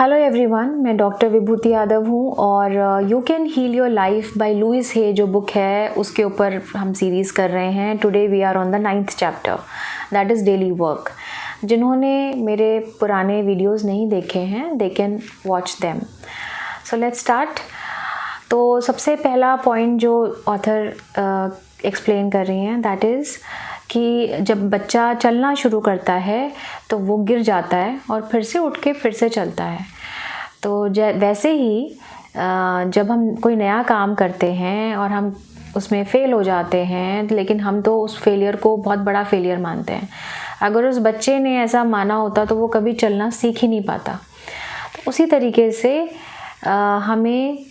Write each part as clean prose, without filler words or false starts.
Hello everyone, मैं doctor Vibhuti Yadav हूँ और you can heal your life by Louise Hay जो बुक है उसके ऊपर हम सीरीज़ कर रहे हैं। Today we are on the 9th chapter, that is daily work. जिन्होंने मेरे पुराने वीडियोस नहीं देखे हैं they can watch them. So let's start. तो सबसे पहला पॉइंट जो ऑथर एक्सप्लेन कर रही हैं दैट इज़ कि जब बच्चा चलना शुरू करता है तो वो गिर जाता है और फिर से उठ के फिर से चलता है। तो वैसे ही जब हम कोई नया काम करते हैं और हम उसमें फ़ेल हो जाते हैं, लेकिन हम तो उस फेलियर को बहुत बड़ा फेलियर मानते हैं। अगर उस बच्चे ने ऐसा माना होता तो वो कभी चलना सीख ही नहीं पाता। तो उसी तरीके से हमें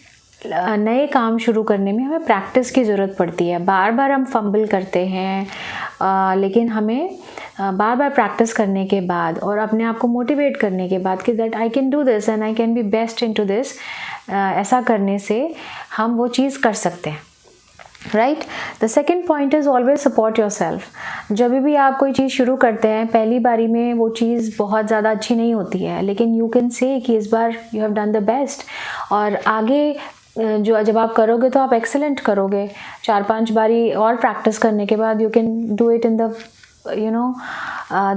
नए काम शुरू करने में हमें प्रैक्टिस की ज़रूरत पड़ती है। बार बार हम फंबल करते हैं, लेकिन हमें बार बार प्रैक्टिस करने के बाद और अपने आप को मोटिवेट करने के बाद कि that I can do this and I can be best in to this, ऐसा करने से हम वो चीज़ कर सकते हैं। Right. The second point is always support yourself. जब भी आप कोई चीज़ शुरू करते हैं, पहली बारी में वो चीज़ बहुत ज़्यादा अच्छी नहीं होती है, लेकिन यू कैन से कि इस बार you have done the best, और आगे जब आप करोगे तो आप एक्सेलेंट करोगे। 4-5 बारी और प्रैक्टिस करने के बाद you can do it in the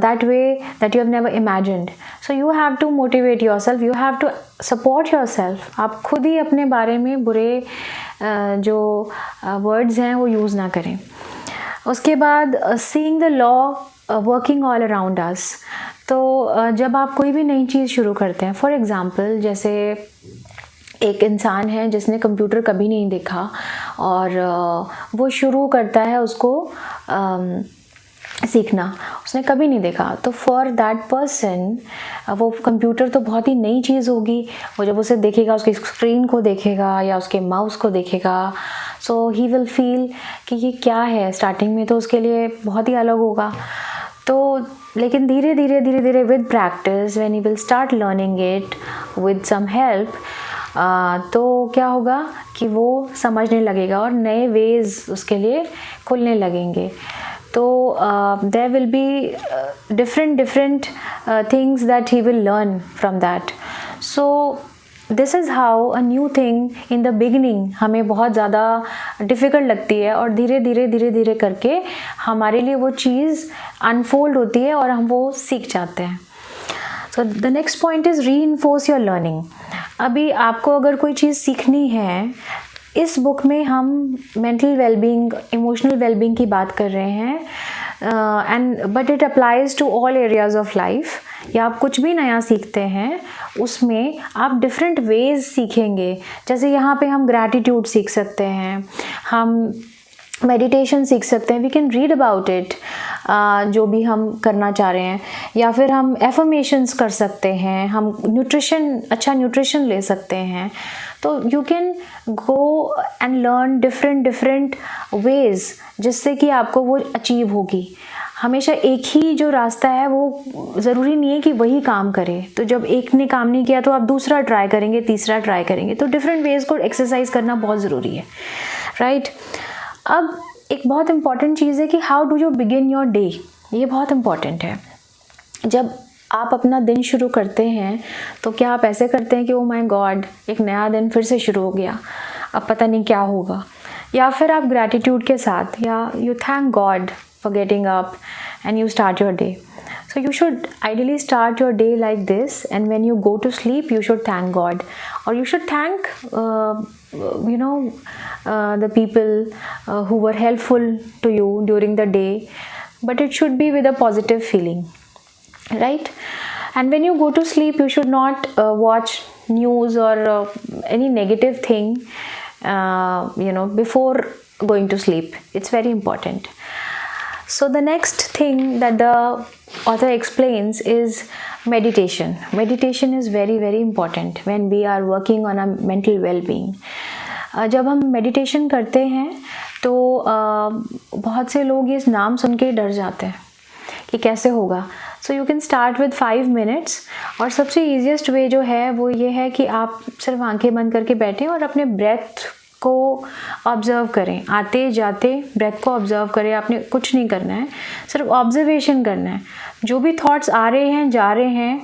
that way that you have never imagined. So you have to motivate yourself, you have to support yourself. आप खुद ही अपने बारे में बुरे जो words हैं वो यूज़ ना करें। उसके बाद seeing the law working all around us. तो जब आप कोई भी नई चीज़ शुरू करते हैं, फॉर एग्ज़ाम्पल जैसे एक इंसान है जिसने कंप्यूटर कभी नहीं देखा और वो शुरू करता है उसको सीखना, उसने कभी नहीं देखा, तो फॉर दैट पर्सन वो कंप्यूटर तो बहुत ही नई चीज़ होगी। वो जब उसे देखेगा, उसकी स्क्रीन को देखेगा या उसके माउस को देखेगा, सो ही विल फील कि ये क्या है। स्टार्टिंग में तो उसके लिए बहुत ही अलग होगा। तो लेकिन धीरे धीरे with practice when he will start learning it with some help, तो क्या होगा कि वो समझने लगेगा और नए वेज उसके लिए खुलने लगेंगे। तो there will be different things that he will learn from that. So this is how a new thing in the beginning हमें बहुत ज़्यादा difficult लगती है, और धीरे धीरे करके हमारे लिए वो चीज़ unfold होती है और हम वो सीख जाते हैं। So the next point is reinforce your learning. अभी आपको अगर कोई चीज़ सीखनी है, इस बुक में हम मेंटल वेलबींग, इमोशनल वेलबींग की बात कर रहे हैं, but it applies to all areas of life. या आप कुछ भी नया सीखते हैं उसमें आप डिफरेंट वेज सीखेंगे। जैसे यहाँ पे हम ग्रैटिट्यूड सीख सकते हैं, हम मेडिटेशन सीख सकते हैं, we can read about it, जो भी हम करना चाह रहे हैं, या फिर हम एफर्मेशंस कर सकते हैं, हम अच्छा न्यूट्रिशन ले सकते हैं। तो you can go and learn different ways जिससे कि आपको वो अचीव होगी। हमेशा एक ही जो रास्ता है वो ज़रूरी नहीं है कि वही काम करे। तो जब एक ने काम नहीं किया तो आप दूसरा ट्राई करेंगे, तीसरा ट्राई करेंगे। तो डिफरेंट वेज को एक्सरसाइज करना बहुत ज़रूरी है। राइट। अब एक बहुत इम्पॉर्टेंट चीज़ है कि how do you begin your day. ये बहुत इम्पॉर्टेंट है। जब आप अपना दिन शुरू करते हैं तो क्या आप ऐसे करते हैं कि ओ माय गॉड, एक नया दिन फिर से शुरू हो गया, अब पता नहीं क्या होगा, या फिर आप ग्रैटिट्यूड के साथ, या you thank God for getting up and you start your day. So you should ideally start your day like this, and when you go to sleep you should thank God, or you should thank the people who were helpful to you during the day, but it should be with a positive feeling, right? And when you go to sleep you should not watch news or any negative thing before going to sleep. It's very important. So the next thing that the author explains is meditation. Meditation is very important when we are working on a mental well-being. जब हम meditation करते हैं तो बहुत से लोग इस नाम सुन के डर जाते हैं कि कैसे होगा। So you can start with 5 minutes, और सबसे easiest way जो है वो ये है कि आप सिर्फ आंखें बंद करके बैठें और अपने breath को ऑब्ज़र्व करें। आते जाते ब्रेथ को ऑब्ज़र्व करें। आपने कुछ नहीं करना है, सिर्फ ऑब्जर्वेशन करना है। जो भी थॉट्स आ रहे हैं जा रहे हैं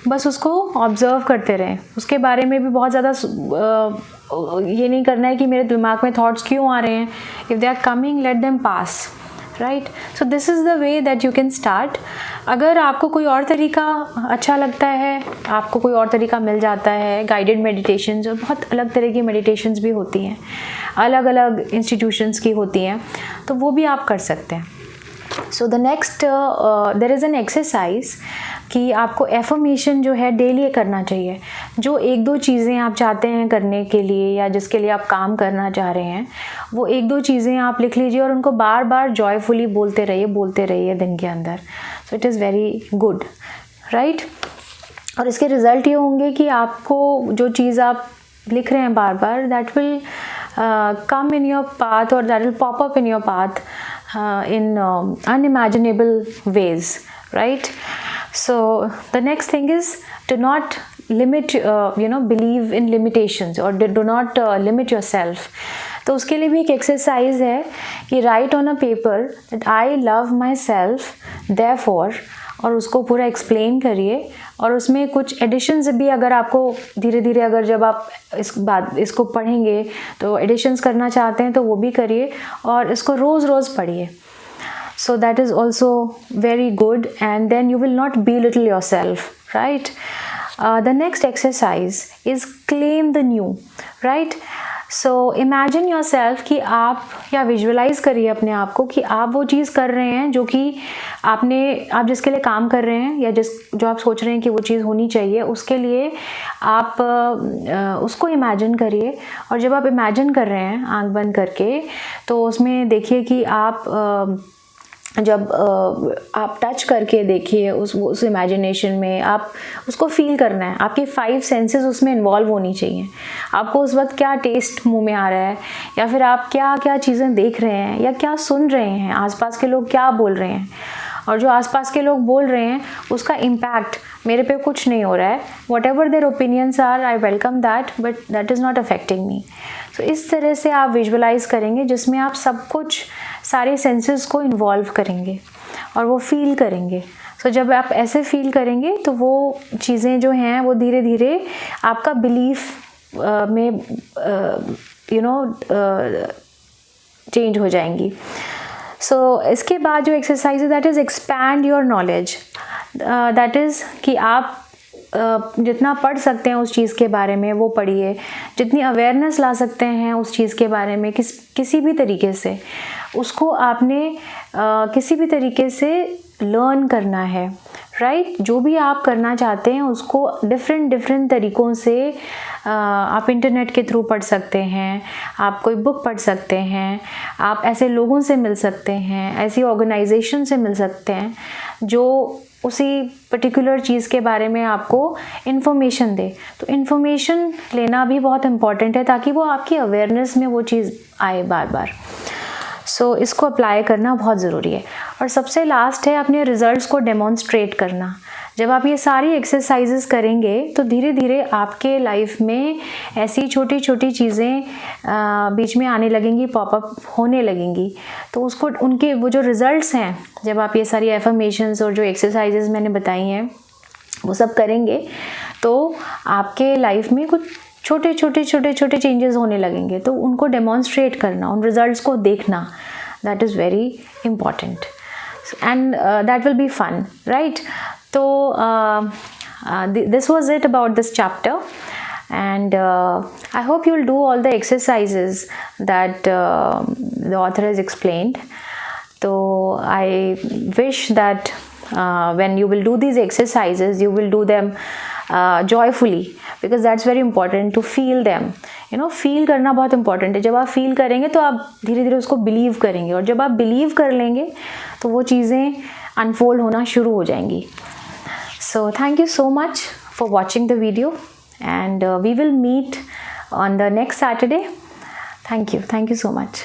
बस उसको ऑब्ज़र्व करते रहें, उसके बारे में भी बहुत ज़्यादा ये नहीं करना है कि मेरे दिमाग में थॉट्स क्यों आ रहे हैं. If they are coming, let them pass, right. So this is the way that you can start. अगर आपको कोई और तरीका अच्छा लगता है, आपको कोई और तरीका मिल जाता है, गाइडेड मेडिटेशंस, और बहुत अलग तरह की मेडिटेशंस भी होती हैं, अलग अलग इंस्टीट्यूशंस की होती हैं, तो वो भी आप कर सकते हैं. So the next there is an exercise कि आपको एफर्मेशन जो है डेली करना चाहिए. जो एक दो चीज़ें आप चाहते हैं करने के लिए या जिसके लिए आप काम करना चाह रहे हैं, वो एक दो चीज़ें आप लिख लीजिए और उनको बार बार जॉयफुली बोलते रहिए दिन के अंदर. So it is very good, right. और इसके रिज़ल्ट ये होंगे कि आपको जो चीज़ आप लिख रहे हैं बार बार, that will come in your path और that will pop up in your path in unimaginable ways, right? So the next thing is to not limit believe in limitations or do not limit yourself. तो उसके लिए भी एक exercise है कि right on a paper that I love my self therefore, और उसको पूरा एक्सप्लेन करिए. और उसमें कुछ एडिशंस भी, अगर आपको धीरे धीरे अगर जब आप इसको पढ़ेंगे तो एडिशंस करना चाहते हैं तो वो भी करिए, और इसको रोज़ रोज़ पढ़िए. So that is also very good, and then you will not belittle yourself, right? The next exercise is claim the new, right? So imagine yourself कि आप या विजुअलाइज करिए अपने आप को कि आप वो चीज़ कर रहे हैं जो कि आप जिसके लिए काम कर रहे हैं, या जो आप सोच रहे हैं कि वो चीज़ होनी चाहिए, उसके लिए आप उसको इमेजिन करिए. और जब आप इमेजिन कर रहे हैं आंख बंद करके, तो उसमें देखिए कि जब आप टच करके देखिए उस इमेजिनेशन में, आप उसको फील करना है. आपके 5 सेंसेस उसमें इन्वॉल्व होनी चाहिए. आपको उस वक्त क्या टेस्ट मुंह में आ रहा है, या फिर आप क्या क्या चीज़ें देख रहे हैं, या क्या सुन रहे हैं, आसपास के लोग क्या बोल रहे हैं, और जो आसपास के लोग बोल रहे हैं उसका इम्पैक्ट मेरे पे कुछ नहीं हो रहा है. Whatever their opinions are, I welcome that, but that is not affecting me. So इस तरह से आप विजुअलाइज करेंगे, जिसमें आप सब कुछ, सारे सेंसेस को इन्वॉल्व करेंगे और वो फील करेंगे. सो जब आप ऐसे फील करेंगे तो वो चीज़ें जो हैं वो धीरे धीरे आपका बिलीफ में चेंज हो जाएंगी. सो इसके बाद जो एक्सरसाइज है that is expand your knowledge. That is कि आप जितना पढ़ सकते हैं उस चीज़ के बारे में वो पढ़िए. जितनी अवेयरनेस ला सकते हैं उस चीज़ के बारे में किसी भी तरीके से, उसको आपने किसी भी तरीके से लर्न करना है, राइट. जो भी आप करना चाहते हैं उसको डिफरेंट तरीक़ों से आप इंटरनेट के थ्रू पढ़ सकते हैं, आप कोई बुक पढ़ सकते हैं, आप ऐसे लोगों से मिल सकते हैं, ऐसी ऑर्गेनाइजेशन से मिल सकते हैं जो उसी पर्टिकुलर चीज़ के बारे में आपको इन्फॉर्मेशन दे. तो इन्फॉर्मेशन लेना भी बहुत इम्पॉर्टेंट है ताकि वो आपकी अवेयरनेस में वो चीज़ आए बार बार. सो इसको अप्लाई करना बहुत ज़रूरी है. और सबसे लास्ट है अपने रिज़ल्ट्स को डेमोन्स्ट्रेट करना. जब आप ये सारी एक्सरसाइजेस करेंगे तो धीरे धीरे आपके लाइफ में ऐसी छोटी छोटी चीज़ें बीच में आने लगेंगी, पॉपअप होने लगेंगी. तो उसको उनके वो जो रिज़ल्ट्स हैं, जब आप ये सारी एफर्मेशंस और जो एक्सरसाइजेस मैंने बताई हैं वो सब करेंगे, तो आपके लाइफ में कुछ छोटे छोटे चेंजेस होने लगेंगे. तो उनको डेमोन्स्ट्रेट करना, उन रिज़ल्ट्स को देखना, that is very important, and that will be fun, right. So this was it about this chapter, and I hope you'll do all the exercises that the author has explained. So I wish that when you will do these exercises, you will do them joyfully, because that's very important to feel them. Feel करना बहुत important है. जब आप feel करेंगे तो आप धीरे धीरे उसको बिलीव करेंगे, और जब आप बिलीव कर लेंगे तो वो चीज़ें अनफोल्ड होना शुरू हो जाएंगी. So thank you so much for watching the video, and we will meet on the next Saturday. Thank you so much.